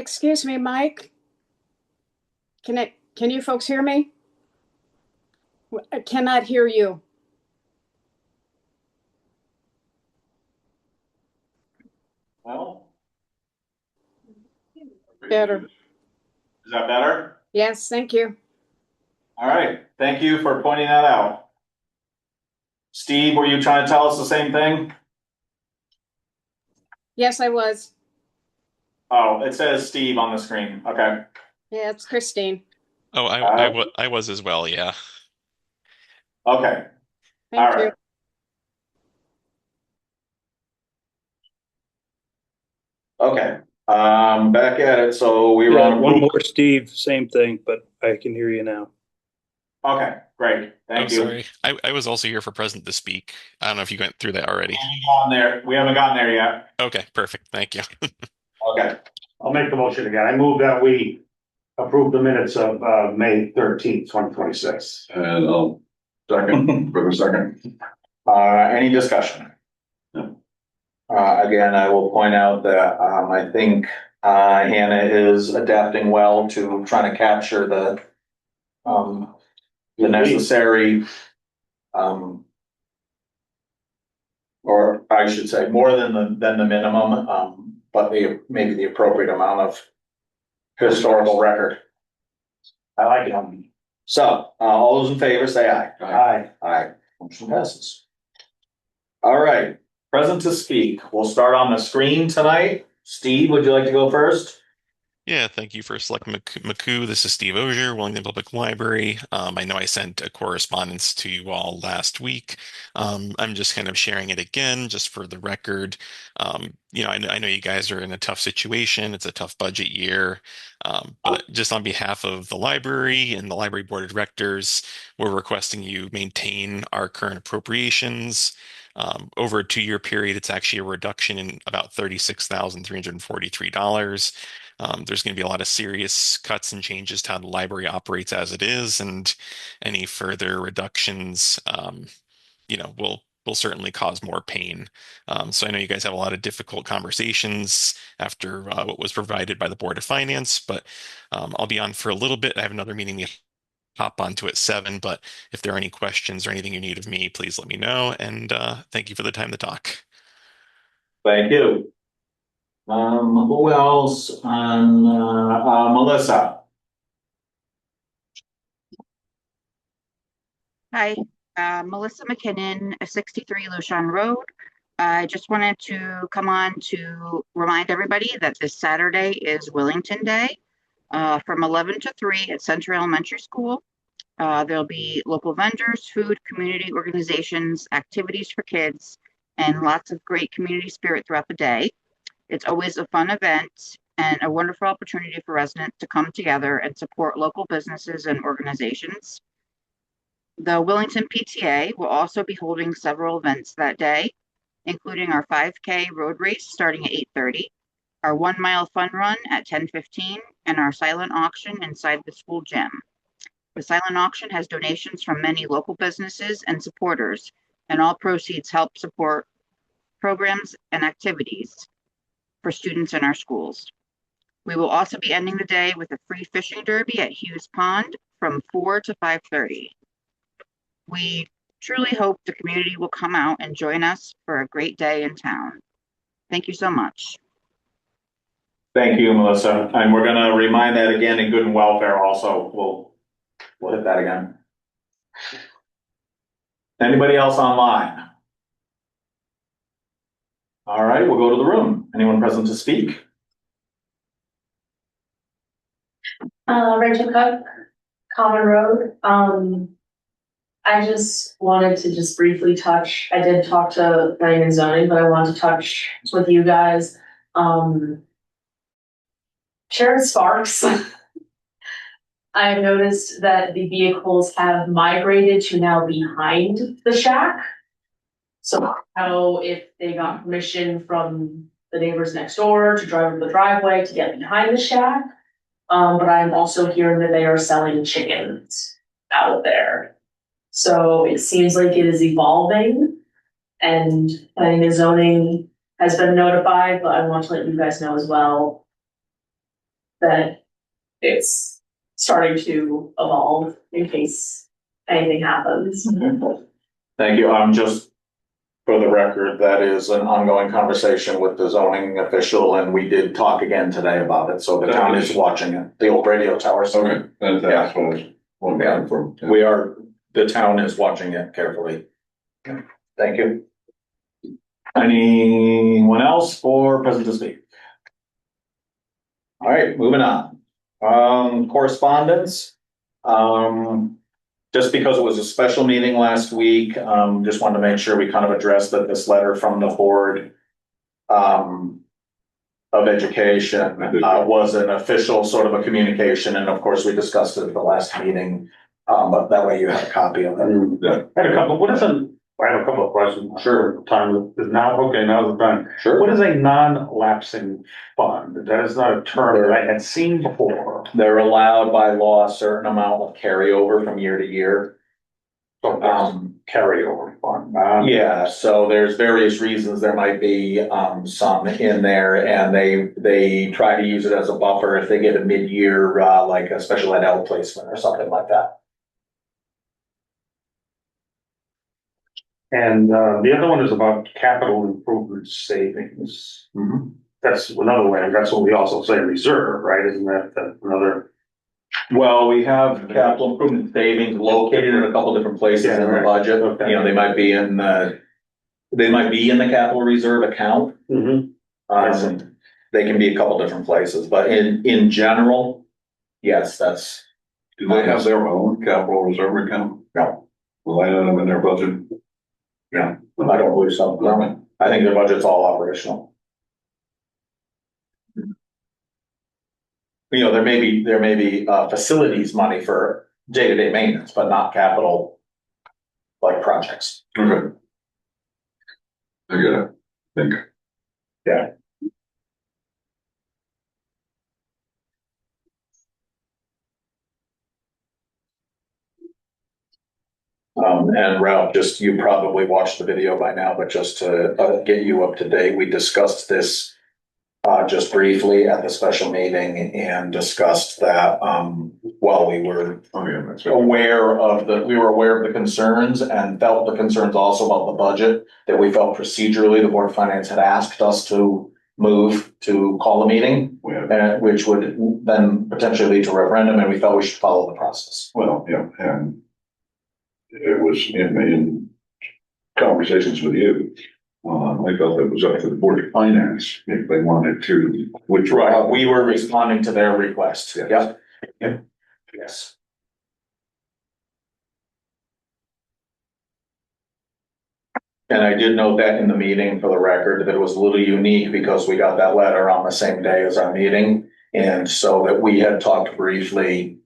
Excuse me, Mike. Can you folks hear me? I cannot hear you. Well, Better. is that better? Yes, thank you. All right. Thank you for pointing that out. Steve, were you trying to tell us the same thing? Yes, I was. Oh, it says Steve on the screen. Okay. Yeah, it's Christine. Oh, Uh, I was as well, yeah. okay. All Thank you. right. Okay. Back at it. So we were Yeah, on one approval. more, Steve, same thing, but I can hear you now. Okay, great. Oh, Thank you. sorry. I was also here for present to speak. I don't know if you went through that already. We haven't gotten there yet. Okay, perfect. Thank you. Okay. I'll make the motion again. I move that we approve the minutes of May 13th, 2026. And second, for the second. Any discussion? No. Again, I will point out that, I think, Hannah is adapting well to trying to capture the necessary, or I should say, more than the minimum, but maybe the appropriate amount of historical record. I like it. So, all those in favor say aye. Aye. Aye. Motion passes. All right, present to speak. We'll start on the screen tonight. Steve, would you like to go first? Yeah, thank you for selecting McCoo. This is Steve Ogier, Wellington Public Library. I know I sent a correspondence to you all last week. I'm just kind of sharing it again, just for the record. I know you guys are in a tough situation. It's a tough budget year. But just on behalf of the library and the library board of directors, we're requesting you maintain our current appropriations. Over a 2-year period, it's actually a reduction in about $36,343. There's going to be a lot of serious cuts and changes to how the library operates as it is, and any further reductions, will certainly cause more pain. So I know you guys have a lot of difficult conversations after what was provided by the Board of Finance, but I'll be on for a little bit. I have another meeting to hop onto at 7, but if there are any questions or anything you need of me, please let me know. And thank you for the time to talk. Thank you. Who else on, Melissa? Hi, Melissa McKinnon, 63 Lushan Road. I just wanted to come on to remind everybody that this Saturday is Wellington Day from 11 to 3 at Central Elementary School. There'll be local vendors, food, community organizations, activities for kids, and lots of great community spirit throughout the day. It's always a fun event and a wonderful opportunity for residents to come together and support local businesses and organizations. The Wellington PTA will also be holding several events that day, including our 5K road race starting at 8:30, our 1 mile fun run at 10:15, and our silent auction inside the school gym. The silent auction has donations from many local businesses and supporters, and all proceeds help support programs and activities for students in our schools. We will also be ending the day with a free fishing derby at Hughes Pond from 4 to 5:30. We truly hope the community will come out and join us for a great day in town. Thank you so much. Thank you, Melissa. And we're gonna remind that again in good and welfare also. We'll hit that again. Anybody else online? All right, we'll go to the room. Anyone present to speak? Rachel Cook, Common Road. I just wanted to just briefly touch, I did talk to planning and zoning, but I wanted to touch with you guys. Sharon Sparks. I've noticed that the vehicles have migrated to now behind the shack. So I don't know if they got permission from the neighbors next door to drive up the driveway to get behind the shack. But I'm also hearing that they are selling chickens out there. So it seems like it is evolving, and planning and zoning has been notified, but I want to let you guys know as well. that it's starting to evolve in case anything happens. Thank you. Just for the record, that is an ongoing conversation with the zoning official, and we did talk again today about it, so the town is watching it, the old radio towers. Okay, that's what I was wondering for. We are, the town is watching it carefully. Thank you. Anyone else for present to speak? All right, moving on. Correspondence. Just because it was a special meeting last week, just wanted to make sure we kind of addressed that this letter from the board of education was an official sort of a communication, and of course, we discussed it at the last meeting. But that way you have a copy of it. I had a couple, I have a couple of questions. Sure. Time is now, okay, now's the time. Sure. What is a non-lapsing fund? That is not a term that I had seen before. They're allowed by law a certain amount of carryover from year to year. So that's carryover fund. Yeah, so there's various reasons there might be some in there, and they try to use it as a buffer if they get a mid-year like a special ed outplacement or something like that. And the other one is about capital improvement savings. That's another way, that's what we also say reserve, right? Isn't that another? Well, we have capital improvement savings located in a couple different places in the budget. Okay. You know, they might be in the capital reserve account. They can be a couple different places, but in general, yes, that's. Do they have their own capital reserve account? No. Will I have them in their budget? Yeah, I don't believe so. No, I think their budget's all operational. You know, there may be facilities money for day-to-day maintenance, but not capital like projects. Okay. I get it. Think. Yeah. And Ralph, just, you probably watched the video by now, but just to get you up to date, we discussed this just briefly at the special meeting and discussed that while we were aware of the concerns and felt the concerns also about the budget, that we felt procedurally the Board of Finance had asked us to move to call a meeting, which would then potentially lead to a referendum, and we felt we should follow the process. Well, yeah, and it was in conversations with you. I felt it was up to the Board of Finance if they wanted to withdraw. We were responding to their request. Yes. Yep. Yes. And I did note that in the meeting for the record that it was a little unique because we got that letter on the same day as our meeting. And so that we had talked briefly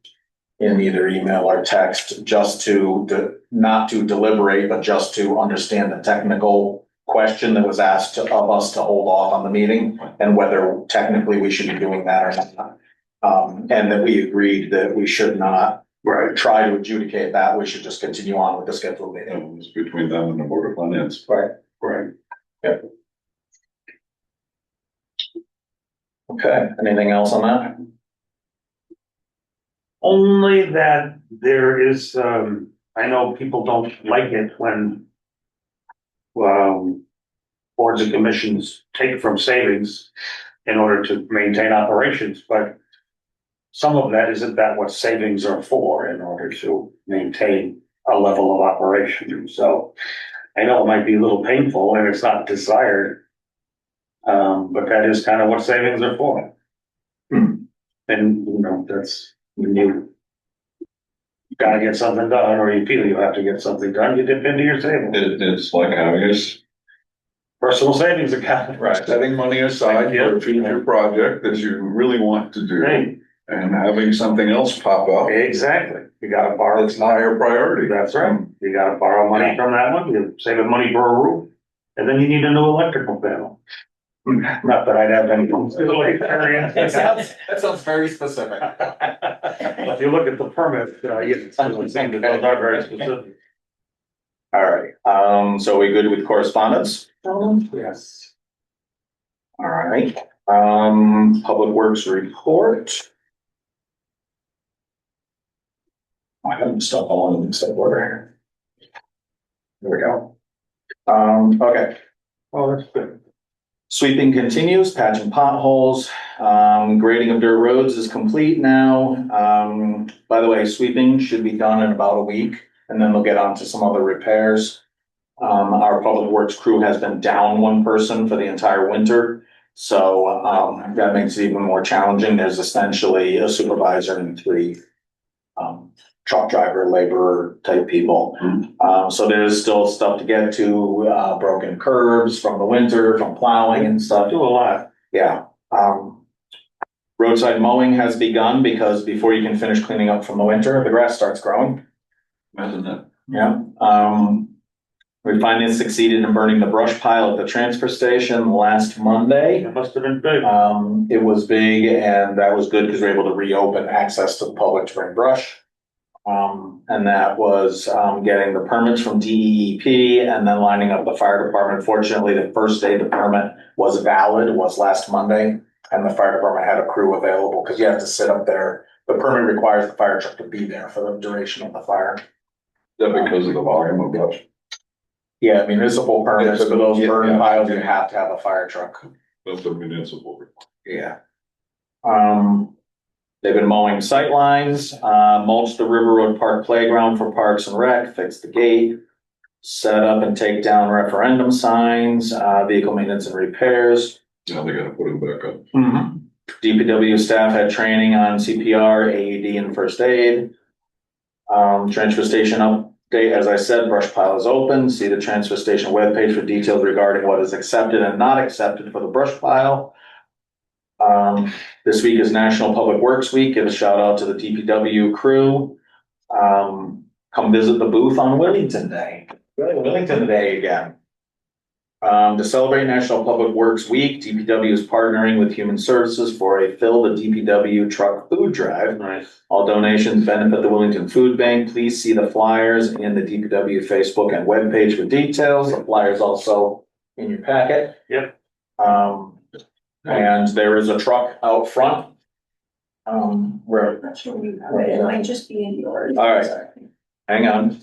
in either email or text, just to not to deliberate, but just to understand the technical question that was asked of us to hold off on the meeting and whether technically we should be doing that or not. And that we agreed that we should not try to adjudicate that. We should just continue on with the scheduled meeting. It's between them and the Board of Finance. Right. Yep. Okay, anything else on that? Only that there is, I know people don't like it when boards and commissions take from savings in order to maintain operations, but some of that, isn't that what savings are for, in order to maintain a level of operation? So I know it might be a little painful and it's not desired, but that is kind of what savings are for. And, you know, that's when you gotta get something done, or you feel you have to get something done, you dip into your savings. It's like having a Personal savings account. setting money aside for a future project that you really want to do, Right. and having something else pop up. Exactly. You gotta borrow. It's higher priority. That's right. You gotta borrow money from that one, you're saving money for a roof, and then you need a new electrical panel. Not that I'd have any. That sounds very specific. If you look at the permit, those are very specific. All right, so we good with correspondence? Yes. All right, Public Works report. I haven't stopped all in step order here. There we go. Okay. Oh, that's good. Sweeping continues, patching potholes, grading of dirt roads is complete now. By the way, sweeping should be done in about a week, and then they'll get on to some other repairs. Our public works crew has been down one person for the entire winter, so, that makes it even more challenging. There's essentially a supervisor and three, truck driver, laborer type people. So there's still stuff to get to, broken curbs from the winter, from plowing and stuff. Do a lot. Yeah. Roadside mowing has begun because before you can finish cleaning up from the winter, the grass starts growing. Imagine that. Yeah. We finally succeeded in burning the brush pile at the transfer station last Monday. It must have been big. It was big and that was good because we were able to reopen access to the public to bring brush. And that was, getting the permits from DEP and then lining up the fire department. Fortunately, the first day the permit was valid was last Monday. And the fire department had a crew available because you have to sit up there. The permit requires the fire truck to be there for the duration of the fire. Is that because of the volume of brush? Yeah, municipal permits for those Yeah, burn yeah. piles, you have to have a fire truck. That's a municipal. Yeah. They've been mowing sight lines, mulched the River Road Park playground for Parks and Rec, fixed the gate, set up and take down referendum signs, vehicle maintenance and repairs. Now they gotta put it back up. DPW staff had training on CPR, AED, and first aid. Transfer station update, as I said, brush pile is open. See the transfer station webpage for details regarding what is accepted and not accepted for the brush pile. This week is National Public Works Week. Give a shout out to the DPW crew. Come visit the booth on Wellington Day. Wellington Day again. To celebrate National Public Works Week, DPW is partnering with Human Services for a Fill the DPW Truck Food Drive. Nice. All donations benefit the Wellington Food Bank. Please see the flyers in the DPW Facebook and webpage for details. The flyers also in your packet. Yep. And there is a truck out front. Where, Not sure we have it. It might just be in yours. All right. hang on,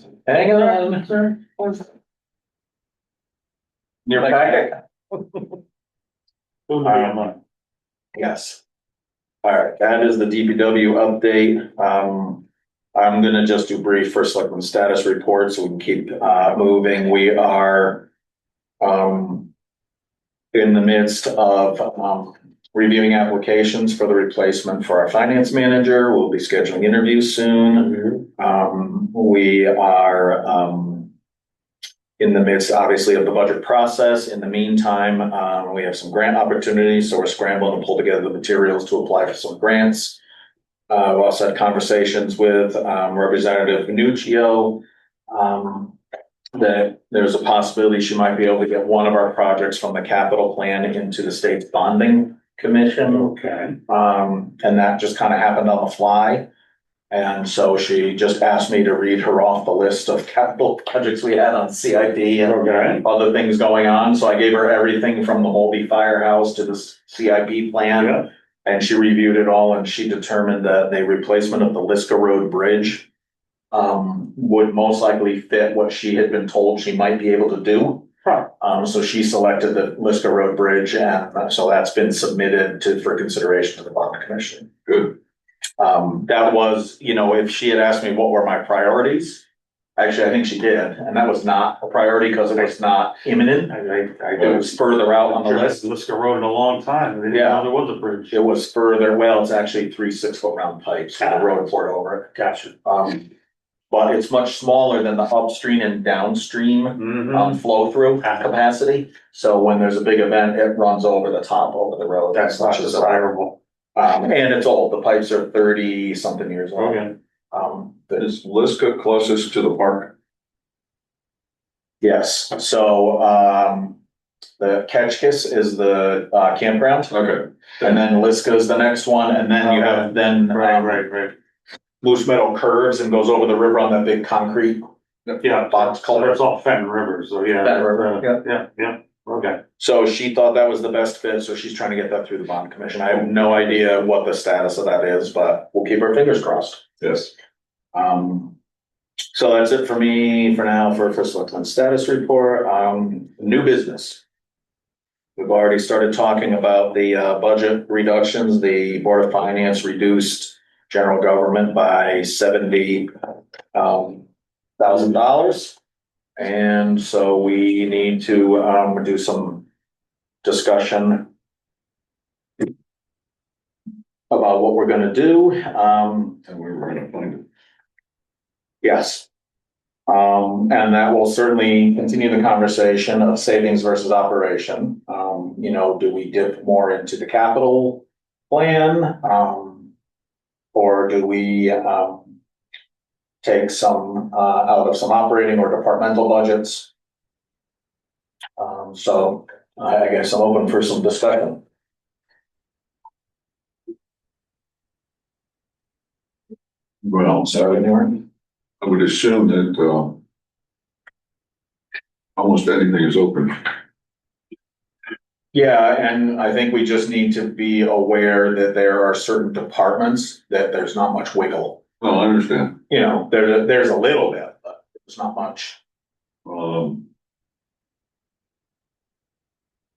Your packet? Yes. All right, that is the DPW update. I'm gonna just do brief for selectmen status report so we can keep, moving. We are, in the midst of, reviewing applications for the replacement for our finance manager. We'll be scheduling interviews soon. We are, in the midst, obviously, of the budget process. In the meantime, we have some grant opportunities, so we're scrambling to pull together the materials to apply for some grants. We've also had conversations with Representative Nuccio, that there's a possibility she might be able to get one of our projects from the capital plan into the state's bonding commission. Okay. And that just kind of happened on the fly. And so she just asked me to read her off the list of capital projects we had on CIP and other things going on. So I gave her everything from the Moldy Firehouse to the CIP plan. Yeah. And she reviewed it all and she determined that the replacement of the Liska Road Bridge would most likely fit what she had been told she might be able to do. So she selected the Liska Road Bridge and so that's been submitted for consideration to the bond commission. Good. That was, if she had asked me what were my priorities, actually, I think she did, and that was not a priority because it was not imminent. It was further out on the list. Liska Road in a long time. I didn't know there was a bridge. It was further, well, it's actually 3 6-foot round pipes, so the road poured over it. Gotcha. But it's much smaller than the upstream and downstream, flow through capacity. So when there's a big event, it runs over the top over the road. That's not desirable. And it's old. The pipes are 30 something years old. Okay. Is Liska closest to the park? Yes, so, the Ketchkiss is the, campground. Okay. And then Liska is the next one, and then you have, Right. Moose Meadow curves and goes over the river on that big concrete Yeah. box culvert. It's all Fenton River, so yeah. Fenton River, Yeah. Okay. So she thought that was the best fit, so she's trying to get that through the bond commission. I have no idea what the status of that is, but we'll keep our fingers crossed. Yes. So that's it for me for now for selectmen status report. New business. We've already started talking about the budget reductions. The Board of Finance reduced general government by $70,000. And so we need to do some discussion about what we're gonna do. And we were gonna find it. Yes. And that will certainly continue the conversation of savings versus operation. Do we dip more into the capital plan? Or do we, take some, out of some operating or departmental budgets? So I guess I'm open for some discussion. Well, Sorry, Norm. I would assume that, almost anything is open. Yeah, and I think we just need to be aware that there are certain departments that there's not much wiggle. Well, I understand. There's a little bit, but it's not much.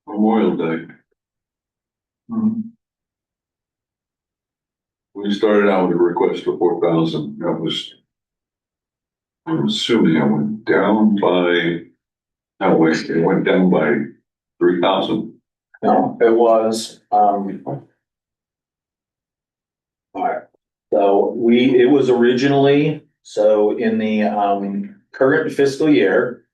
Memorial Day, we started out with a request for 4,000. That was, I'm assuming it went down by, no, wait, it went down by 3,000. No, it was, all right. So it was originally, so in the, current fiscal year,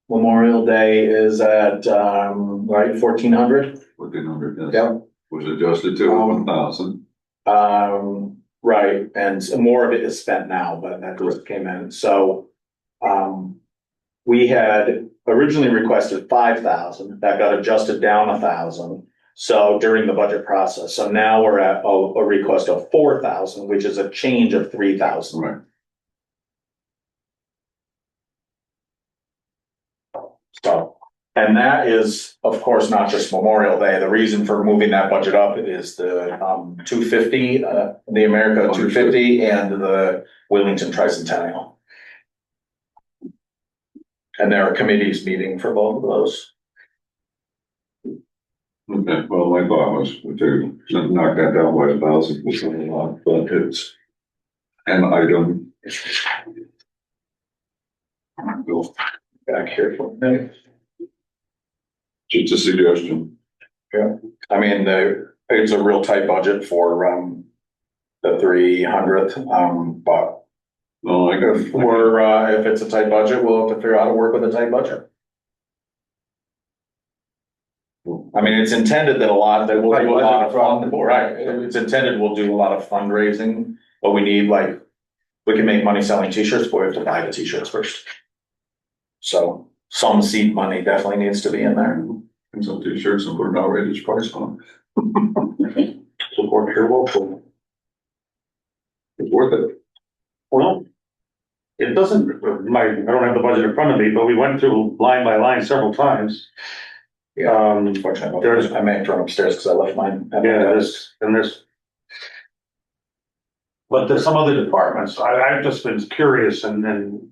Memorial Day is at, right, 1,400? 1,400, yes. Yep. Was adjusted to 1,000. Right, and more of it is spent now, but that just came in, so, we had originally requested 5,000, that got adjusted down 1,000. So during the budget process, so now we're at a request of 4,000, which is a change of 3,000. Right. So, and that is, of course, not just Memorial Day. The reason for moving that budget up is the 250, the America 250 and the Wellington Tricentennial. And there are committees meeting for both of those. Okay, well, my thought was to knock that down by 1,000, was not a lot, but it's an item. Go Back here for a minute. Just a suggestion. Yeah, I mean, it's a real tight budget for the 300th, but No, I got. if it's a tight budget, we'll have to figure out how to work with a tight budget. I mean, it's intended that we'll do a lot of right, it's intended we'll do a lot of fundraising, but we need we can make money selling t-shirts, but we have to buy the t-shirts first. So some seed money definitely needs to be in there. And some t-shirts and put an outrageous price on Support your local. it. It's worth it. Well, it doesn't, I don't have the budget in front of me, but we went through line by line several times. Yeah, unfortunately, I may have thrown upstairs because I left mine. But there's some other departments, I've just been curious and I'm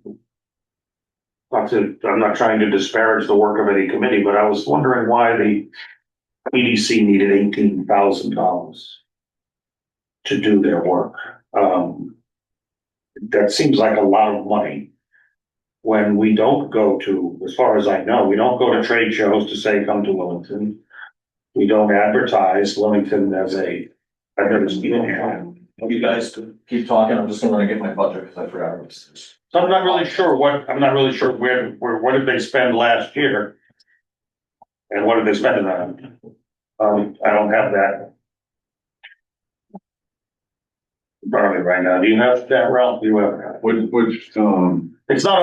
not trying to disparage the work of any committee, but I was wondering why the EDC needed $18,000 to do their work. That seems like a lot of money when we don't go to, as far as I know, we don't go to trade shows to say, come to Wellington. We don't advertise Wellington as You guys could keep talking. I'm just gonna get my budget because I forgot it was. So I'm not really sure what did they spend last year? And what did they spend it on? I don't have that. in front of me right now. Do you have that, Ralph? Do you have that? It's not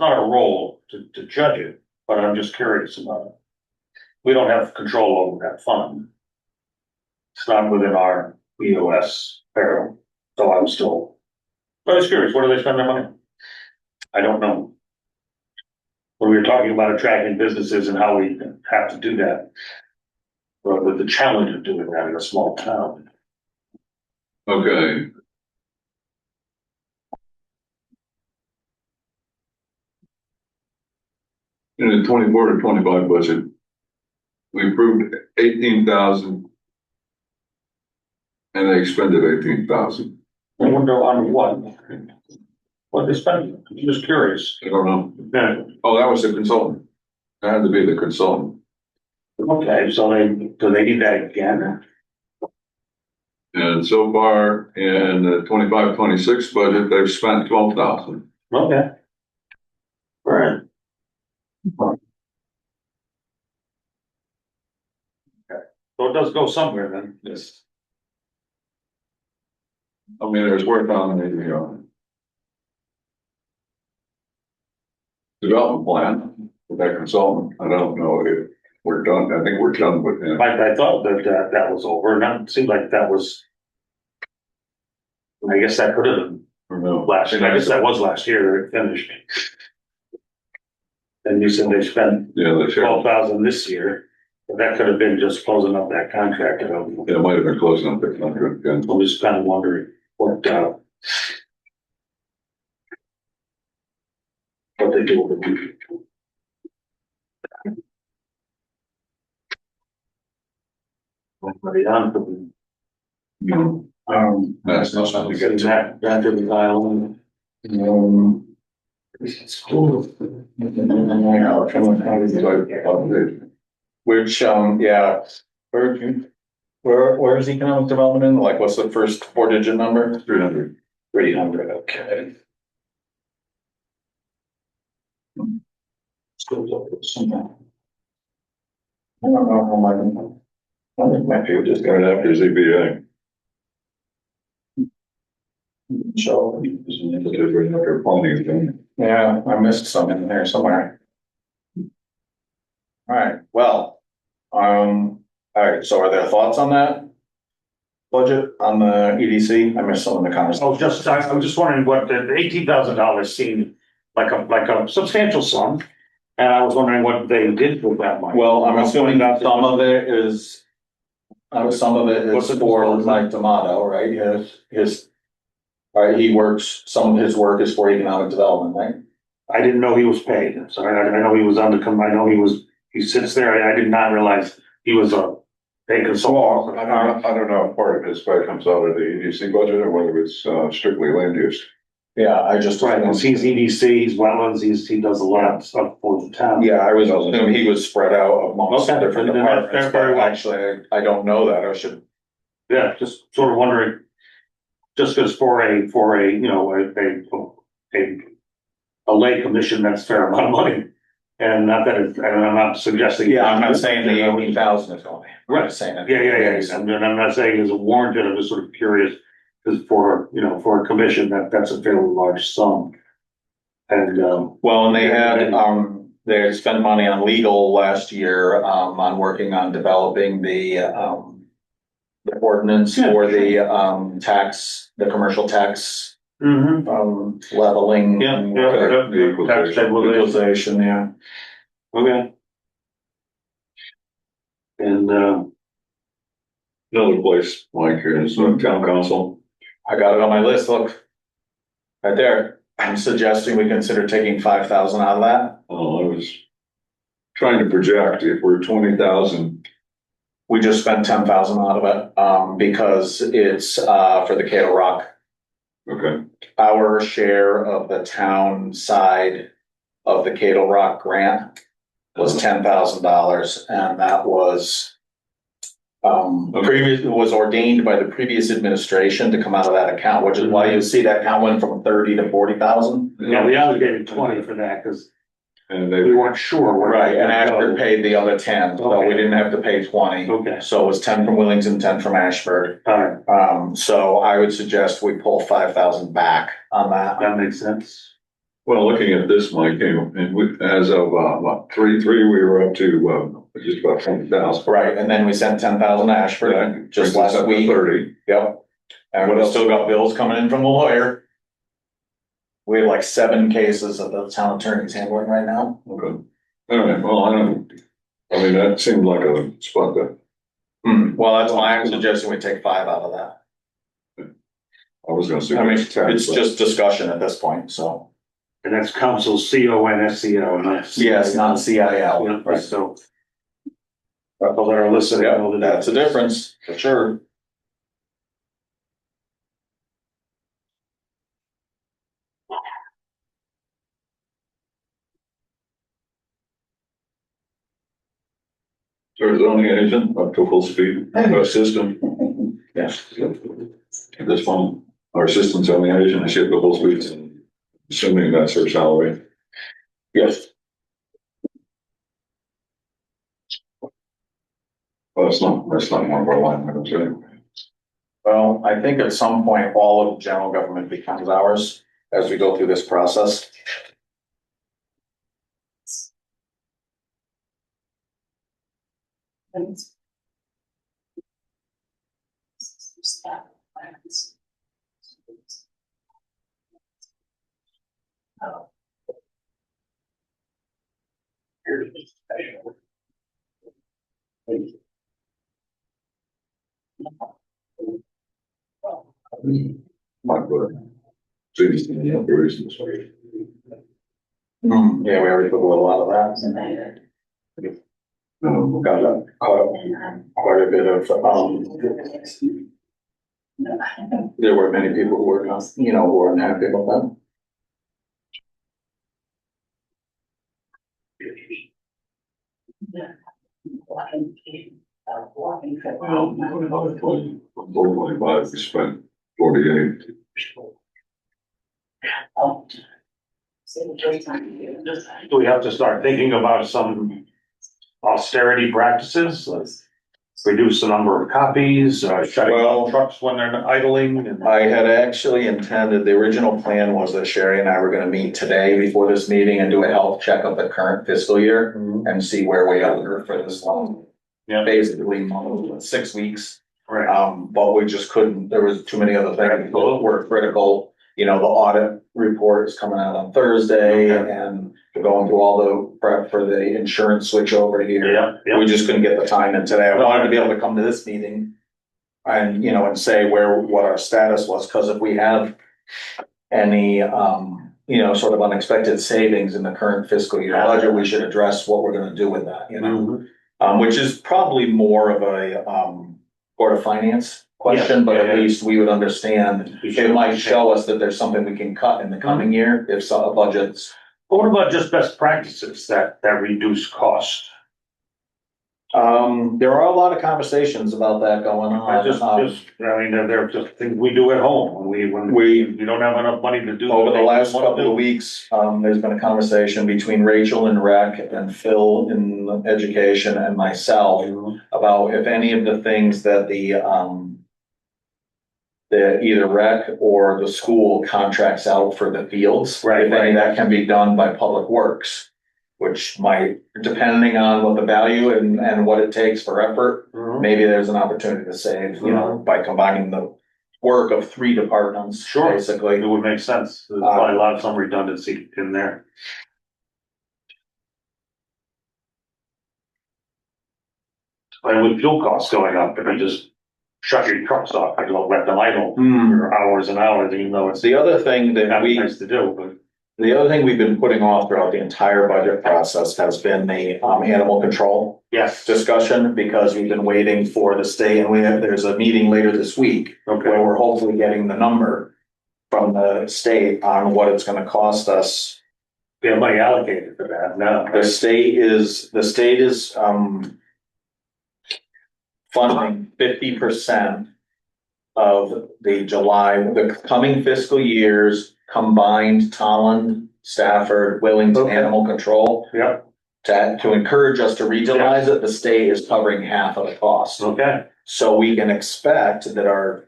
our role to judge it, but I'm just curious about it. We don't have control over that fund. It's not within our BOS payroll, so I was curious, what do they spend their money on? I don't know. when we were talking about attracting businesses and how we have to do that. But with the challenge of doing that in a small town. Okay. In the 24 to 25 budget, we approved 18,000. And they expended 18,000. I wonder on what they spent. I'm just curious. I don't know. Yeah. Oh, that was the consultant. That had to be the consultant. Okay, so do they need that again? And so far in the 25-26 budget, they've spent 12,000. Okay. All right. So it does go somewhere then. Yes. I mean, there's work on the development plan with that consultant. I don't know if we're done. I think we're done with him. I thought that that was over, and it seemed like that was. I guess that could have been Or no. last year. I guess that was last year. It finished. And you said they spent Yeah, the sheriff. 12,000 this year, but that could have been just closing up that contract. I don't know. Yeah, it might have been closing up the contract again. I'm just kind of wondering what they do with the. Everybody on for the. That's not something to get to. That didn't dial in. Which, yeah, where's economic development in? Like, what's the first 4-digit number? 300. 300, okay. I don't know how my, I think my view just got Right it after ZBA. So, Right after planning again. yeah, I missed some in there somewhere. All right, well, all right, so are there thoughts on that? Budget on the EDC? I missed some of the conversation. Oh, I'm just wondering what the $18,000 seemed like a substantial sum. And I was wondering what they did with that money. Well, I'm assuming that some of it is, some of it What's is it for called? Mike D'Amato, right? His, right, he works, some of his work is for economic development, right? I didn't know he was paid. So I know he was I know he sits there. I did not realize he was a paid Well, consultant. I don't know if part of his budget comes out of the EDC budget or whether it's strictly land use. Yeah, I just. Right, because he's EDC, he's wetlands, he does a lot of stuff for the town. Yeah, I was assuming he was spread out amongst Okay, different then that's departments, very but well. actually, I don't know that, I should. Yeah, just sort of wondering, just because for a, you know, a lay commission, that's a fair amount of money. And not that it's, and I'm not suggesting. Yeah, I'm not saying the 18,000 is only. I'm Right. just saying it. Yeah. I'm not saying it's a warranted, I'm just sort of curious, because for a commission, that's a fairly large sum. And, Well, and they had spent money on legal last year, on working on developing the ordinance Yeah, for the commercial tax, mm-hmm. leveling. The equalization. Equalization, yeah. Okay. And, Another place, Mike, is town council. I got it on my list, look. Right there. I'm suggesting we consider taking 5,000 out of that. Oh, I was trying to project if we're 20,000. We just spent 10,000 out of it, because it's, for the Cato Rock. Okay. Our share of the town side of the Cato Rock grant was $10,000, and that was it was ordained by the previous administration to come out of that account, which is why you see that account went from 30 to 40,000. yeah, we allocated 20 for that, because And we they, weren't sure where. Right, and Ashford paid the other 10, so we Okay. didn't have to pay 20. Okay, So it was 10 from Willington, 10 from Ashford. all right, So I would suggest we pull 5,000 back on that. that makes sense. well, looking at this, Mike, and as of, 3/3, we were up to, just about 20,000. Right, and then we sent 10,000 to Ashford just Brings us last up to week. 30. Yep. And What we else? still got bills coming in from the lawyer. We have like 7 cases that the town attorney's handling right now. Okay. All right, well, I mean, that seemed like a spot that Well, that's why I'm suggesting we take 5 out of that. I was gonna say. I mean, 10, it's but- just discussion at this point, so. And that's council CONSEO, not. Yes, not CIL. Yeah, Right. so. People that are listening. know Yeah, that that's a difference, for sure. Our zoning agent up to full speed, our system, Yes. at this point, our assistant zoning agent is here to full speed, assuming that's her salary. Yes. Well, that's not one of our line items, right? Well, I think at some point, all of general government becomes ours as we go through this process. My word. Cities and the operations. Yeah, we already took a little out of that. Got quite a bit of, there were many people who were not, who were unhappy about that. Well, 25, we spent 48. Do we have to start thinking about some austerity practices? Like reduce the number of copies, shutting Well- down trucks when they're idling and. I had actually intended, the original plan was that Sherry and I were gonna meet today before this meeting and do a health check of the current fiscal year and see where we are for this long. Yeah. Basically, 6 weeks. Right. But we just couldn't, there was too many other things that were critical. The audit report is coming out on Thursday Okay. and we're going through all the prep for the insurance switch over here. Yeah, We yeah. just couldn't get the time in today. I wanted to be able to come to this meeting and, and say what our status was, because if we have any, sort of unexpected savings in the current fiscal year budget, we should address what we're gonna do with that, which is probably more of a, Board of Finance question, but at least we would understand. It might show us that there's something we can cut in the coming year if some budgets. What about just best practices that reduce cost? There are a lot of conversations about that going on. They're just things we do at home when we don't have enough money to do. Over the last couple of weeks, there's been a conversation between Rachel in rec and Phil in education and myself about if any of the things that the either rec or the school contracts out for the fields. Right, If any of that can be done by Public Works, which might, depending on what the value and what it takes for effort, maybe there's an opportunity to save, by combining the work of 3 departments. Sure. Basically. It would make sense. There's probably a lot of some redundancy in there. And with fuel costs going up, if you just shut your trucks off, you don't let them idle for hours and hours, even though it's The other thing that nice to do, but. the other thing we've been putting off throughout the entire budget process has been the animal control Yes. discussion, because we've been waiting for the state, and there's a meeting later this week Okay. where we're hopefully getting the number from the state on what it's gonna cost us. We have money allocated for that now. The state is funding 50% of the coming fiscal year's combined Tolland, Stafford, Wellington Okay. Animal Control. Yep, To encourage us to regionalize it, the state is covering half of the cost. okay. So we can expect that our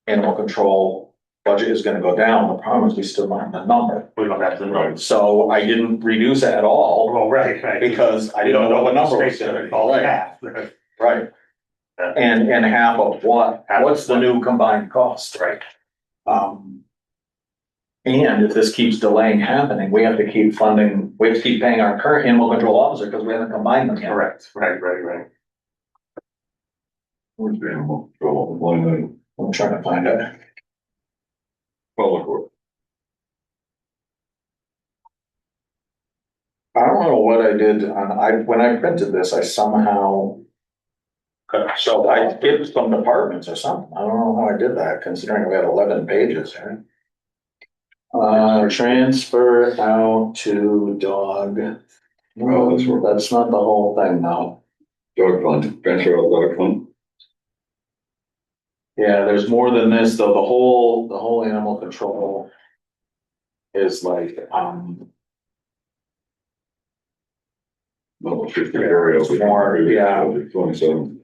animal control budget is gonna go down. The problem is we still don't have the number. We don't have the numbers. So I didn't reduce it at all Oh, right. because I You didn't don't know what the number the was state's gonna be. call Right, half. right. And half of what? Half of What's the what? new combined cost? Right. And if this keeps delaying happening, we have to keep funding, we have to keep paying our current animal control officer because we haven't combined them yet. Correct, right. Where's the animal control line item? I'm trying to find it. Public works. I don't know what I did when I printed this, I somehow, so I skipped some departments or something. I don't know how I did that considering we had 11 pages here. Transfer out to dog. Oh, That's not the whole thing now. Dog fund, transfer out dog fund. Yeah, there's more than this, though. The whole animal control is like, Level 50 area. More, yeah. 27.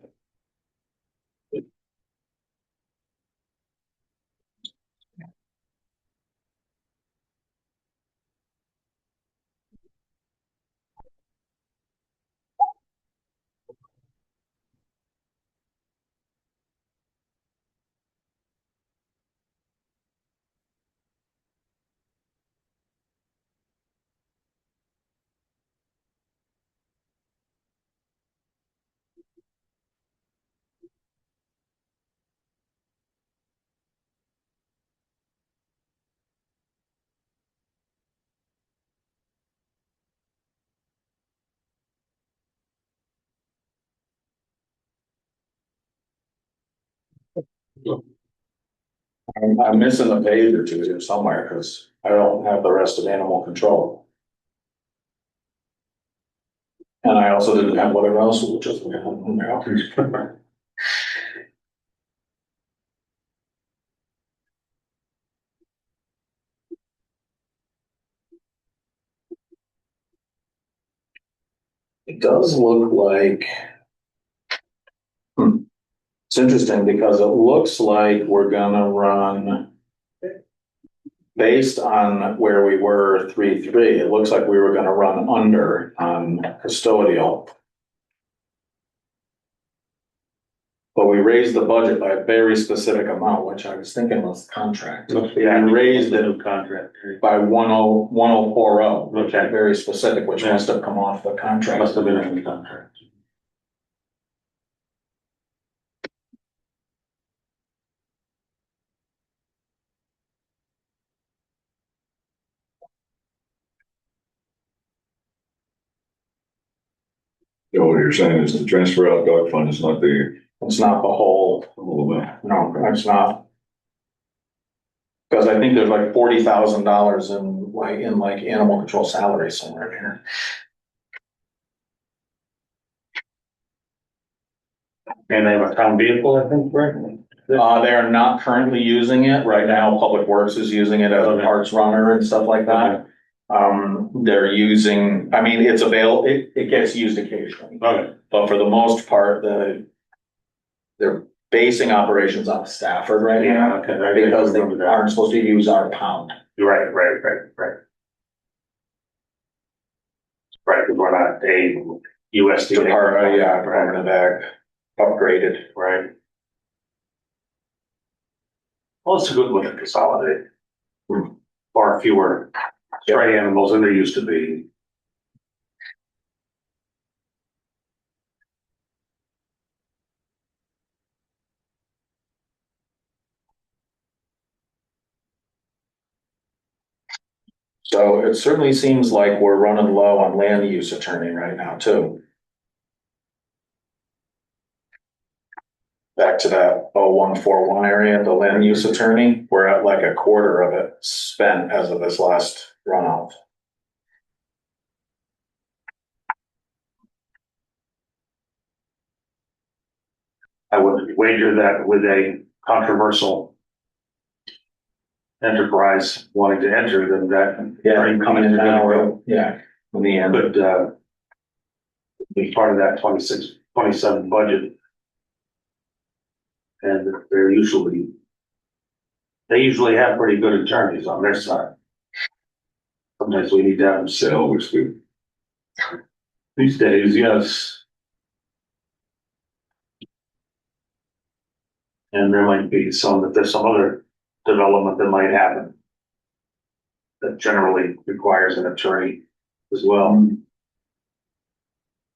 I'm missing a page or two here somewhere because I don't have the rest of animal control. And I also didn't have whatever else, which is. It does look like. It's interesting because it looks like we're gonna run. Based on where we were 3.3, it looks like we were gonna run under on custodial. But we raised the budget by a very specific amount, which I was thinking was contract. Yeah, We raised the it new contract. by 1040, Okay. very specific, which must have come off the contract. Must have been in the contract. So what you're saying is the transfer out dog fund is not the It's not the whole, whole amount. no, it's not. Because I think there's like $40,000 in animal control salary somewhere in here. And they have a town vehicle, I think, right? They are not currently using it. Right now, Public Works is using it as a Okay. parts runner and stuff like that. They're using, I mean, it's available, it gets used occasionally. Okay. But for the most part, they're basing operations on Stafford right now. Yeah, okay. I Because they remember that. aren't supposed to use our pound. Right. Right, because we're not a USDA. Department of Ag, upgraded. Right. Well, it's a good one to consolidate. Far fewer stray animals than there used to be. So it certainly seems like we're running low on land use attorney right now too. Back to that 0141 area, the land use attorney, we're at like a quarter of it spent as of this last runoff. I would wager that with a controversial enterprise wanting to enter, then that. Coming in now, yeah, in the end. Could, be part of that 26, 27 budget. And they usually have pretty good attorneys on their side. Sometimes we need to have them They sit always do. these days, yes. And there might be there's some other development that might happen. that generally requires an attorney as well.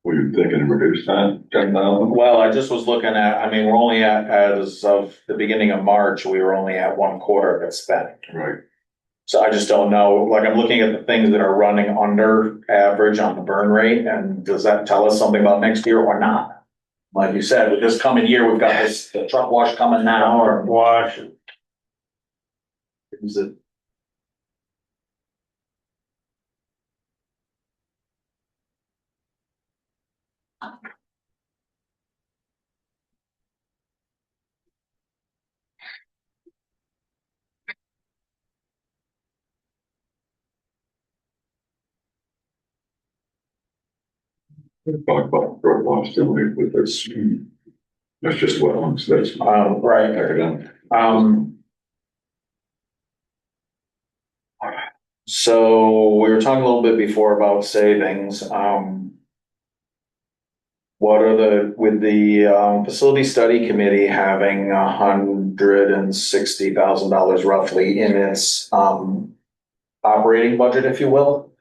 Were you thinking of reduce that 10,000? Well, I just was looking at, I mean, we're only at, as of the beginning of March, we were only at 1/4 of it spent. Right. So I just don't know, like, I'm looking at the things that are running under average on the burn rate, and does that tell us something about next year or not? Like you said, with this coming year, we've got this, the truck wash coming now, Or or wash. is it? Talk about drug loss, didn't we, with this? That's just wetlands, that's Right, academic. So we were talking a little bit before about savings, what are with the, facility study committee having $160,000 roughly in its, operating budget, if you will?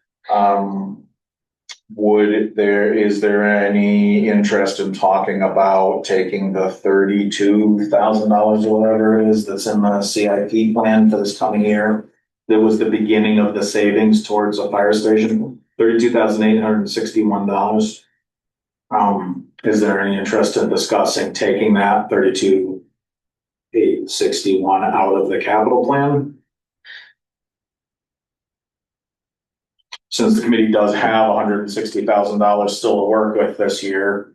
Is there any interest in talking about taking the $32,000 or whatever it is that's in the CIP plan for this coming year? That was the beginning of the savings towards a fire station, $32,861. Is there any interest in discussing taking that 32,861 out of the capital plan? Since the committee does have $160,000 still to work with this year,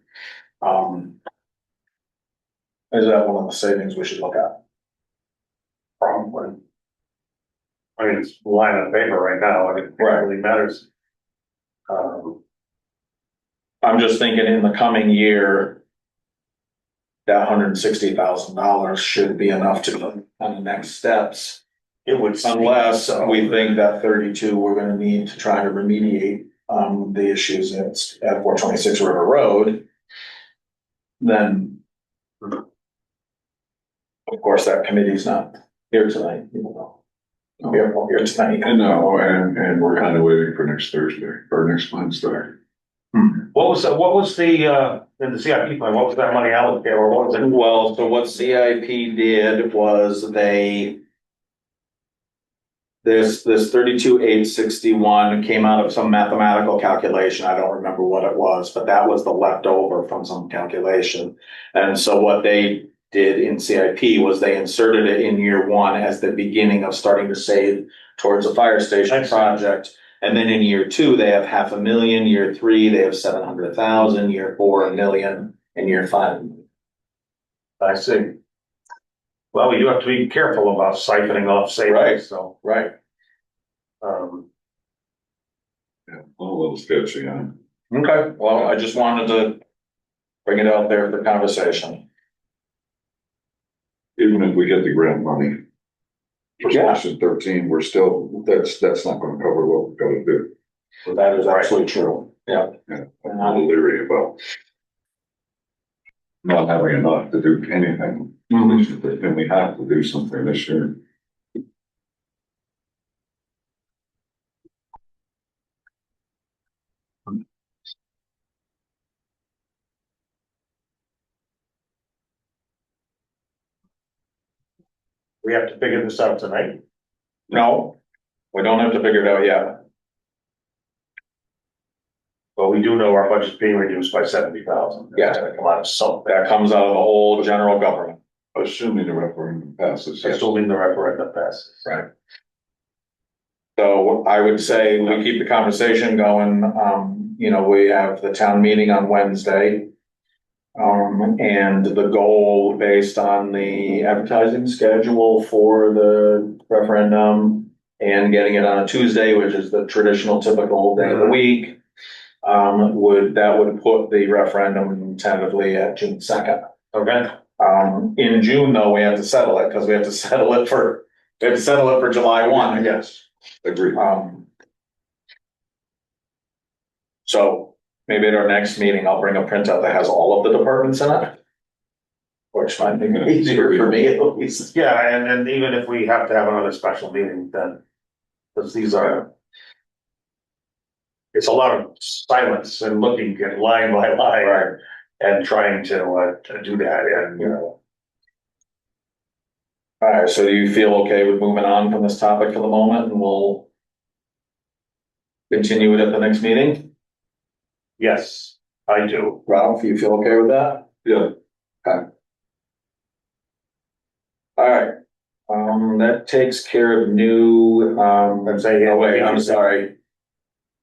is that one of the savings we should look at? Probably. I mean, it's a line of paper right now, and it Right. really matters. I'm just thinking in the coming year, that $160,000 should be enough to go on the next steps. It would. Unless we think that 32, we're gonna need to try to remediate, the issues at 426 River Road. Then, of course, that committee's not here tonight, even though we're here tonight. And no, and we're kind of waiting for next Thursday, or next Wednesday. What was the, in the CIP plan, what was that money allocated, or what was it? Well, so what CIP did was this 32,861 came out of some mathematical calculation. I don't remember what it was, but that was the leftover from some calculation. And so what they did in CIP was they inserted it in year one as the beginning of starting to save towards a fire station project. And then in year two, they have $500,000, year three, they have 700,000, year four, $1 million, and year five. I see. Well, we do have to be careful about siphoning off savings, Right. so, Right. Yeah, a little sketchy, huh? Okay, well, I just wanted to bring it out there for conversation. Even if we get the grant money. For Yeah. section 13, we're still, that's not gonna cover what we've gotta do. So that is absolutely true. Yeah. Yeah, I'm a little leery about not having enough to do anything. And we have to do something this year. we have to figure this out tonight. No, we don't have to figure it out yet. But we do know our budget's being reduced by 70,000. Yeah. That's gonna come out of something, That comes out of the whole general government. Assuming the referendum passes. yes. assuming the referendum passes. Right. So I would say we keep the conversation going. We have the town meeting on Wednesday. And the goal based on the advertising schedule for the referendum and getting it on a Tuesday, which is the traditional typical day of the week. Would put the referendum tentatively at June 2nd. Okay. In June, though, we have to settle it because we have to settle it for July 1, I guess. Agreed. So maybe at our next meeting, I'll bring a printout that has all of the departments in it. Which might make it easier for me at least. Yeah, and even if we have to have another special meeting, then because these are. It's a lot of silence and looking at line by line and trying to do that and, All right, so do you feel okay with moving on from this topic for the moment, and we'll continue it at the next meeting? yes, I do. Ralph, you feel okay with that? Yeah. All right, that takes care of new, Let's say, oh wait, I'm sorry.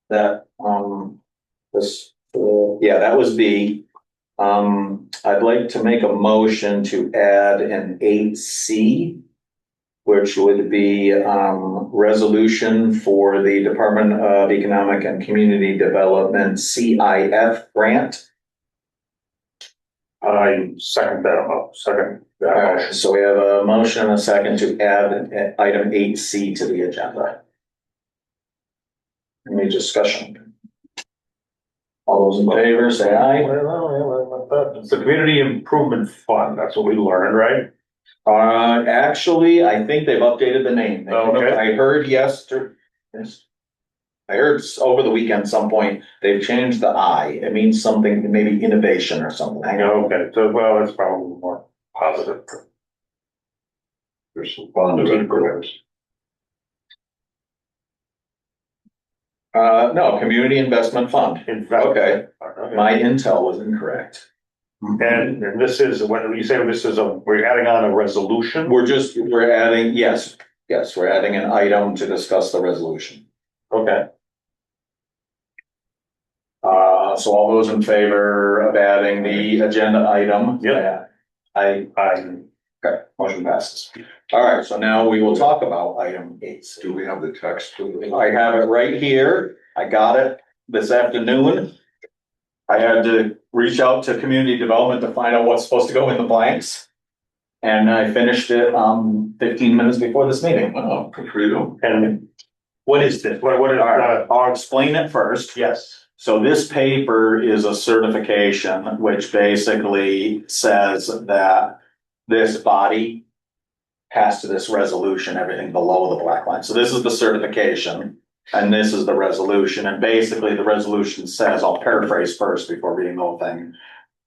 That, yeah, that was B. I'd like to make a motion to add an 8C, which would be, resolution for the Department of Economic and Community Development CIF grant. I second that All right, motion. so we have a motion and a second to add item 8C to the agenda. Any discussion? All those in favor, say aye. It's the Community Improvement Fund, that's what we learned, right? Actually, I think they've updated the name. Okay. I heard yesterday. Yes. I heard over the weekend some point, they've changed the I. It means something, maybe innovation or something. Hang on. Okay, so, well, that's probably more positive. There's some fond of it. No, Community Investment Fund. Okay. My intel was incorrect. And this is, when you say this is we're adding on a resolution? We're adding, yes, we're adding an item to discuss the resolution. Okay. So all those in favor of adding the agenda item? Yeah. Okay, motion passes. All right, so now we will talk about item 8. Do we have the text? I have it right here. I got it this afternoon. I had to reach out to community development to find out what's supposed to go in the blanks. And I finished it 15 minutes before this meeting. Oh, good for you. And what is this? What is, I'll explain it first. yes. So this paper is a certification, which basically says that this body passed to this resolution, everything below the black line. So this is the certification and this is the resolution. And basically the resolution says, I'll paraphrase first before reading the whole thing,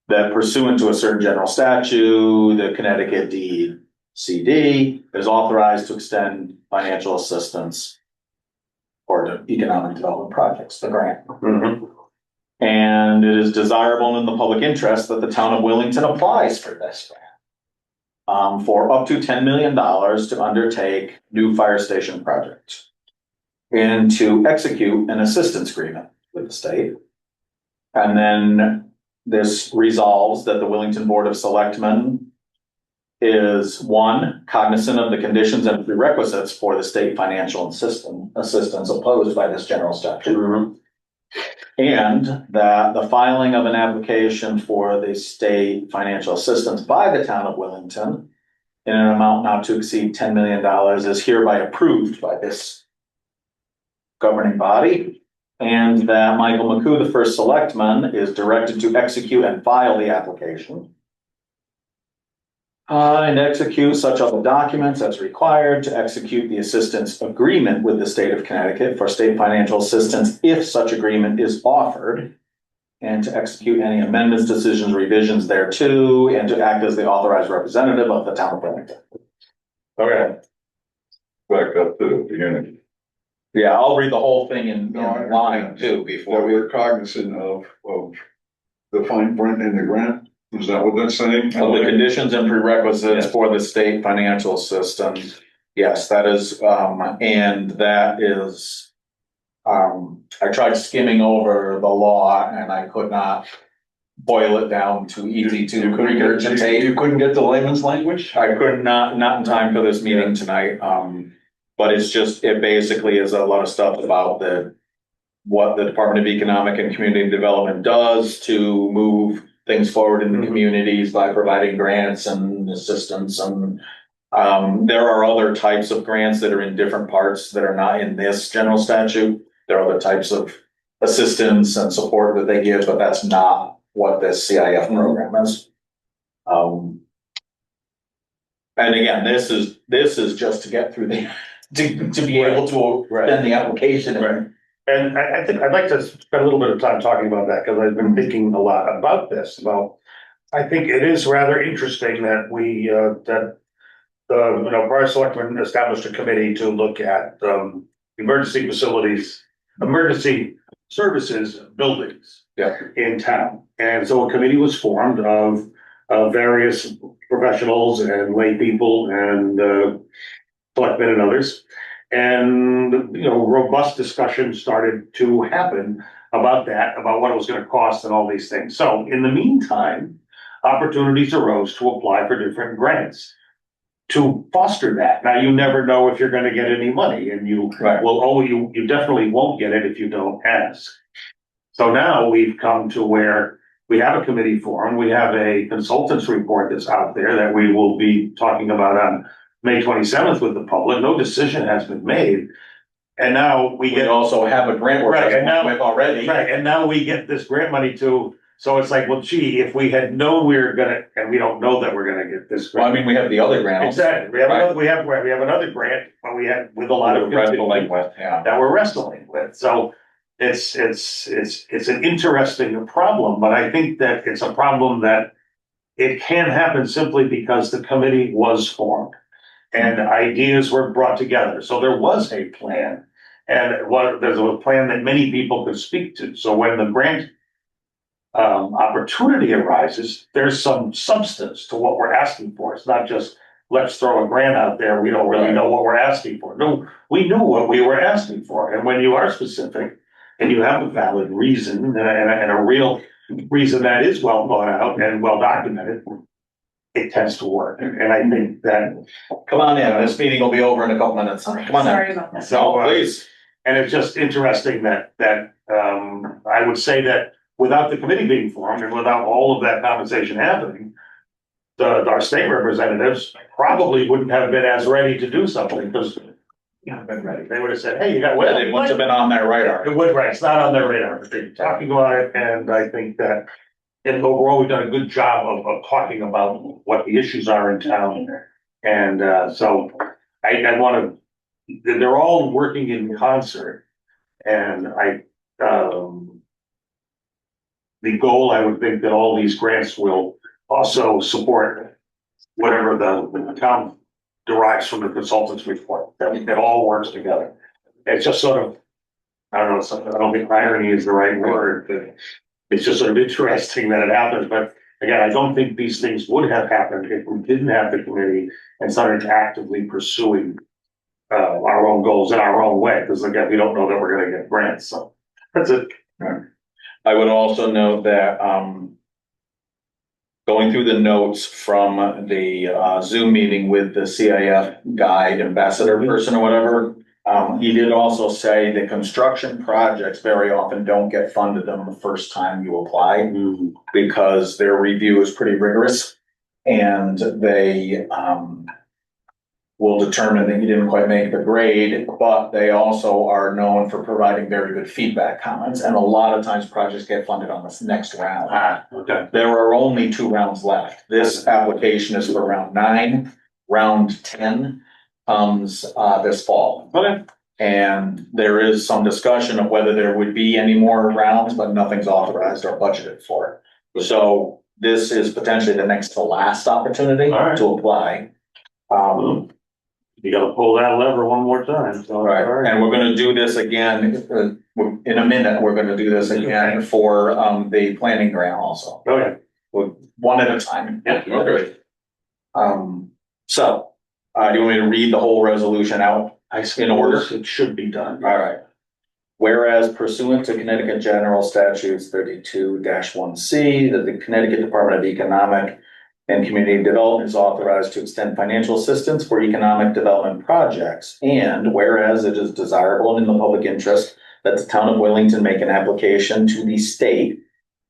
that pursuant to a certain general statute, the Connecticut DCD is authorized to extend financial assistance or to economic development projects, the grant. Mm-hmm. And it is desirable in the public interest that the town of Wellington applies for this grant. For up to $10 million to undertake new fire station projects. And to execute an assistance agreement with the state. And then this resolves that the Wellington Board of Selectmen is 1, cognizant of the conditions and prerequisites for the state financial assistance opposed by this general statute. Mm-hmm. And that the filing of an application for the state financial assistance by the town of Wellington in an amount not to exceed $10 million is hereby approved by this governing body. And that Michael McCoo, the first selectman, is directed to execute and file the application. And execute such other documents as required to execute the assistance agreement with the state of Connecticut for state financial assistance if such agreement is offered. And to execute any amendments, decisions, revisions thereto, and to act as the authorized representative of the town of Wellington. Okay. Back up to the beginning. Yeah, I'll read the whole thing in line too That before we're cognizant of the fine print in the grant. Is that what that's saying? of the conditions and prerequisites Yes. for the state financial assistance. Yes, that is, and that is, I tried skimming over the law and I could not boil it down too easy to regurgitate. You couldn't get the layman's language? I could not in time for this meeting tonight, but it basically is a lot of stuff about what the Department of Economic and Community Development does to move things forward in the communities by providing grants and assistance. And there are other types of grants that are in different parts that are not in this general statute. There are other types of assistance and support that they give, but that's not what this CIF program is. And again, this is just to get through to be able to Right. send the application. Right. And I think I'd like to spend a little bit of time talking about that, because I've been thinking a lot about this, I think it is rather interesting that prior selectmen established a committee to look at, emergency facilities, emergency services buildings. Yeah. In town. And so a committee was formed of various professionals and lay people and, selectmen and others. And, robust discussion started to happen about that, about what it was gonna cost and all these things. So in the meantime, opportunities arose to apply for different grants to foster that. Now, you never know if you're gonna get any money, and you Right. you definitely won't get it if you don't ask. So now we've come to where we have a committee forum, we have a consultants report that's out there that we will be talking about on May 27th with the public. No decision has been made. And now we We get, also have a grant Right, we're and now- with already. right, and now we get this grant money too. So it's like, well, gee, if we had known we were gonna, and we don't know that we're gonna get this Well, I grant. mean, we have the other grant. also. Exactly, we have another, we have another grant, but we have with a lot of. We're wrestling with, yeah. That we're wrestling with. So it's an interesting problem, but I think that it's a problem that it can happen simply because the committee was formed and ideas were brought together. So there was a plan, and there's a plan that many people could speak to. So when the grant opportunity arises, there's some substance to what we're asking for. It's not just, let's throw a grant out there, we don't really know what we're asking for. No, we knew what we were asking for, and when you are specific and you have a valid reason and a real reason that is well thought out and well documented, it tends to work. And I think that, Come on in, this meeting will be over in a couple minutes. Come on in. Sorry about that. so, Please. and it's just interesting that I would say that without the committee being formed and without all of that conversation happening, our state representatives probably wouldn't have been as ready to do something, because been ready. They would have said, hey, you got, Well, they wouldn't have been on their radar. it would, right, it's not on their radar, but they're talking about it, and I think that overall, we've done a good job of talking about what the issues are in town. And so I want to, they're all working in concert. And the goal, I would think that all these grants will also support whatever the town derives from the consultants report, that it all works together. It's just sort of, I don't know, I don't think irony is the right word, but it's just sort of interesting that it happens. But again, I don't think these things would have happened if we didn't have the committee and started actively pursuing our own goals in our own way, because again, we don't know that we're gonna get grants, so that's it. I would also note that, going through the notes from the Zoom meeting with the CIF guide ambassador person or whatever, he did also say that construction projects very often don't get funded on the first time you apply, because their review is pretty rigorous, and they will determine that you didn't quite make the grade, but they also are known for providing very good feedback comments, and a lot of times projects get funded on this next round. Okay. There are only 2 rounds left. This application is for round 9. Round 10 comes this fall. Okay. And there is some discussion of whether there would be any more rounds, but nothing's authorized or budgeted for. So this is potentially the next to last opportunity All right. to apply. You gotta pull that lever one more time, so. Right, and we're gonna do this again, in a minute, we're gonna do this again for the planning grant also. Okay. One at a time. Yeah. Okay. So, do you want me to read the whole resolution out? In order? It should be done. All right. Whereas pursuant to Connecticut General Statutes 32-1C, that the Connecticut Department of Economic and Community Development is authorized to extend financial assistance for economic development projects. And whereas it is desirable and in the public interest that the town of Wellington make an application to the state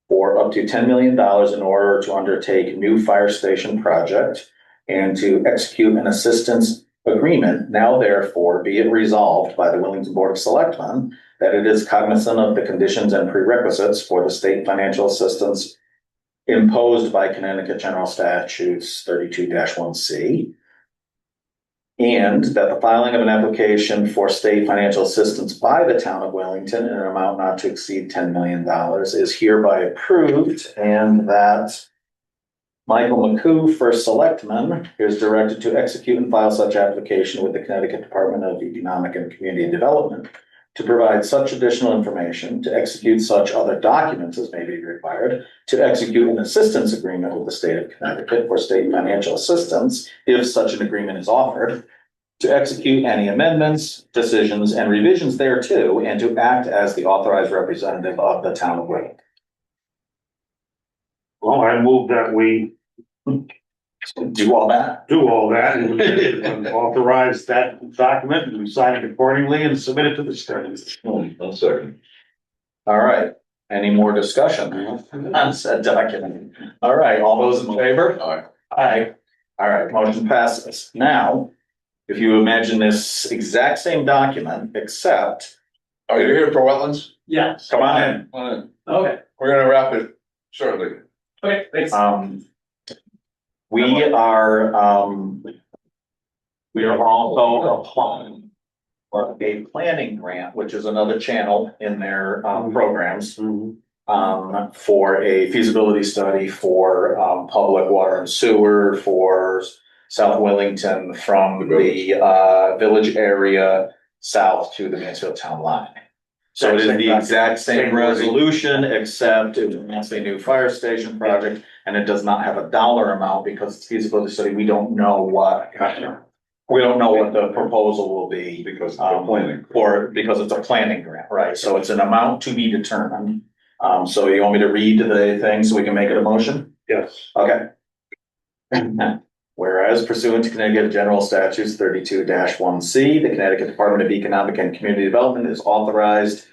for up to $10 million in order to undertake new fire station project and to execute an assistance agreement, now therefore be it resolved by the Wellington Board of Selectmen that it is cognizant of the conditions and prerequisites for the state financial assistance imposed by Connecticut General Statutes 32-1C. And that the filing of an application for state financial assistance by the town of Wellington in an amount not to exceed $10 million is hereby approved, and that Michael McCoo, first selectman, is directed to execute and file such application with the Connecticut Department of Economic and Community Development to provide such additional information, to execute such other documents as may be required, to execute an assistance agreement with the state of Connecticut for state financial assistance, if such an agreement is offered, to execute any amendments, decisions, and revisions thereto, and to act as the authorized representative of the town of Wellington. Well, I move that we Do all that. do all that and authorize that document and sign it accordingly and submit it to the state. One second. All right. Any more discussion on said document? All right, all those in favor? Aye. Aye. All right, motion passes. Now, if you imagine this exact same document, except, Are you here for wetlands? Yes. come on in. Come on in. Okay, We're gonna wrap it shortly. okay, thanks. We are, we are also applying for a planning grant, which is another channel in their, programs. For a feasibility study for, public water and sewer for South Wellington from the, village area south to the Mansfield town line. So it is the exact same resolution, except it's a new fire station project, and it does not have a dollar amount because it's feasibility study. We don't know what, we don't know what the proposal will be. Because of the planning. Or because it's a planning grant, right? So it's an amount to be determined. So you want me to read the thing so we can make it a motion? Yes. Okay. Whereas pursuant to Connecticut General Statutes 32-1C, the Connecticut Department of Economic and Community Development is authorized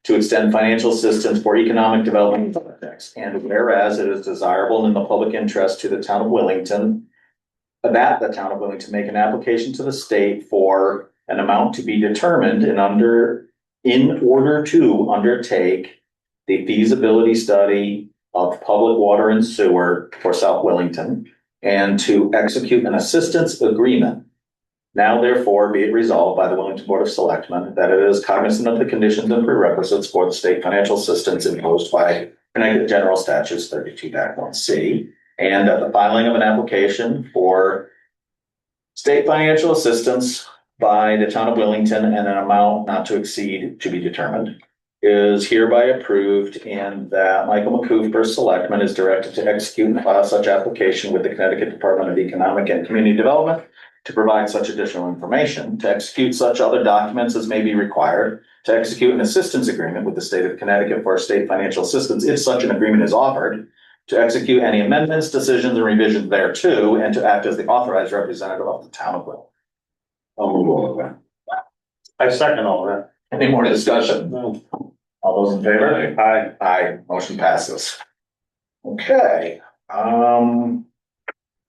to extend financial assistance for economic development projects. And whereas it is desirable and in the public interest to the town of Wellington, that the town of Wellington make an application to the state for an amount to be determined in order to undertake the feasibility study of public water and sewer for South Wellington, and to execute an assistance agreement. Now therefore be it resolved by the Wellington Board of Selectmen that it is cognizant of the conditions and prerequisites for the state financial assistance imposed by Connecticut General Statutes 32-1C, and that the filing of an application for state financial assistance by the town of Wellington and an amount not to exceed to be determined is hereby approved, and that Michael McCoo, first selectman, is directed to execute and file such application with the Connecticut Department of Economic and Community Development to provide such additional information, to execute such other documents as may be required, to execute an assistance agreement with the state of Connecticut for state financial assistance if such an agreement is offered, to execute any amendments, decisions, and revisions thereto, and to act as the authorized representative of the town of Will. I'll move all of that. I second all that. Any more discussion? No. All those in favor? Aye. Aye, motion passes. Okay,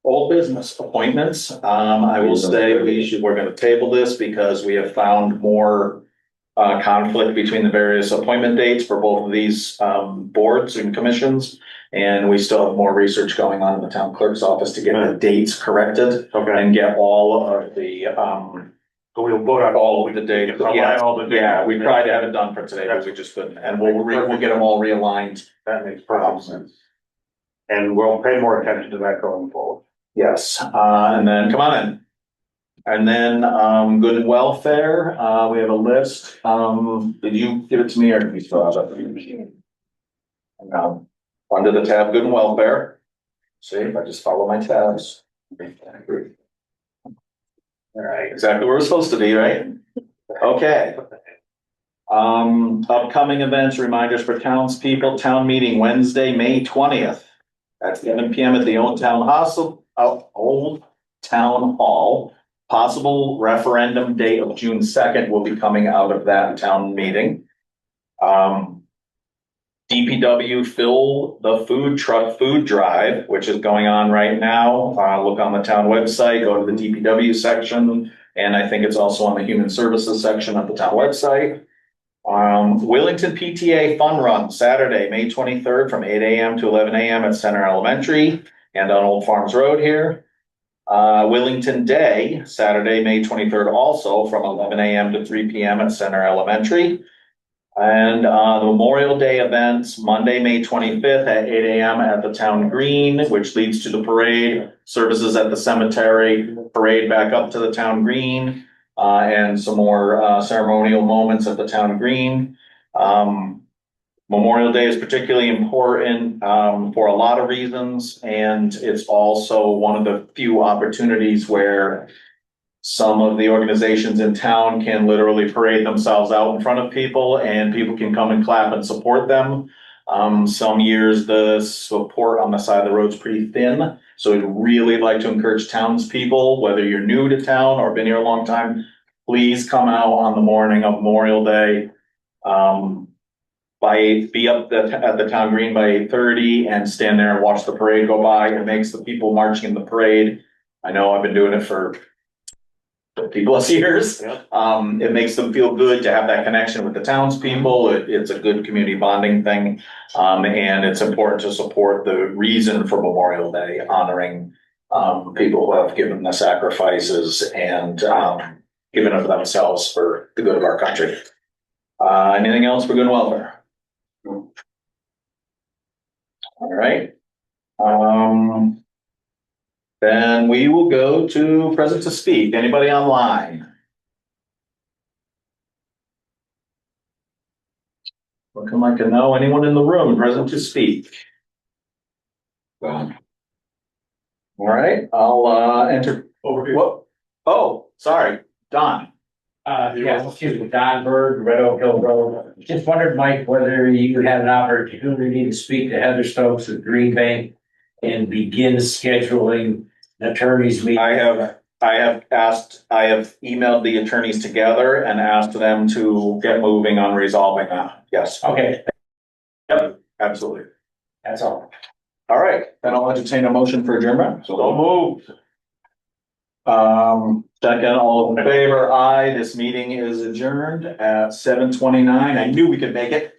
old business appointments. I will say we're gonna table this because we have found more conflict between the various appointment dates for both of these boards and commissions. And we still have more research going on in the town clerk's office to get the dates corrected Okay. and get all of the So we'll vote on all of the dates. Align all the dates. Yeah, we tried to have it done for today, but we just couldn't. And we'll get them all realigned. That makes perfect sense. And we'll pay more attention to that going forward. Yes, and then, come on in. And then, good and welfare, we have a list. Did you give it to me or did you still have it? Under the tab, good and welfare. See, if I just follow my tabs. All right, exactly where we're supposed to be, right? Okay. Upcoming events, reminders for townspeople, town meeting Wednesday, May 20th. At 7 PM at the Old Town Hall. Possible referendum date of June 2nd will be coming out of that town meeting. DPW fill the food truck food drive, which is going on right now. Look on the town website, go to the DPW section, and I think it's also on the human services section of the town website. Wellington PTA Fun Run, Saturday, May 23rd from 8 AM to 11 AM at Center Elementary and on Old Farms Road here. Willington Day, Saturday, May 23rd, also from 11 a.m. to 3 p.m. at Center Elementary. And the Memorial Day events, Monday, May 25th at 8 a.m. at the Town Green, which leads to the parade, services at the cemetery, parade back up to the Town Green, and some more ceremonial moments at the Town Green. Memorial Day is particularly important for a lot of reasons, and it's also one of the few opportunities where some of the organizations in town can literally parade themselves out in front of people and people can come and clap and support them. Some years the support on the side of the road is pretty thin. So I'd really like to encourage townspeople, whether you're new to town or been here a long time, please come out on the morning of Memorial Day. Be up at the Town Green by 8:30 and stand there and watch the parade go by. It makes the people marching in the parade. I know I've been doing it for 50 plus years. Yeah. It makes them feel good to have that connection with the townspeople. It's a good community bonding thing. And it's important to support the reason for Memorial Day, honoring people who have given the sacrifices and given of themselves for the good of our country. Anything else for good and welfare? All right. Then we will go to present to speak. Anybody online? Looking like a no. Anyone in the room present to speak? All right, I'll enter. Over here. Whoa. Oh, sorry, Don. Yeah, excuse me, Don Bird, Red Oak Hill Road. Just wondered, Mike, whether you had an opportunity to speak to Heather Stokes of Green Bank and begin scheduling an attorney's meeting. I have emailed the attorneys together and asked them to get moving on resolving that. Yes. Okay, Yep, absolutely. that's all. All right, then I'll entertain a motion for adjournment. So moved. Second, all in favor, aye. This meeting is adjourned at 7:29. I knew we could make it.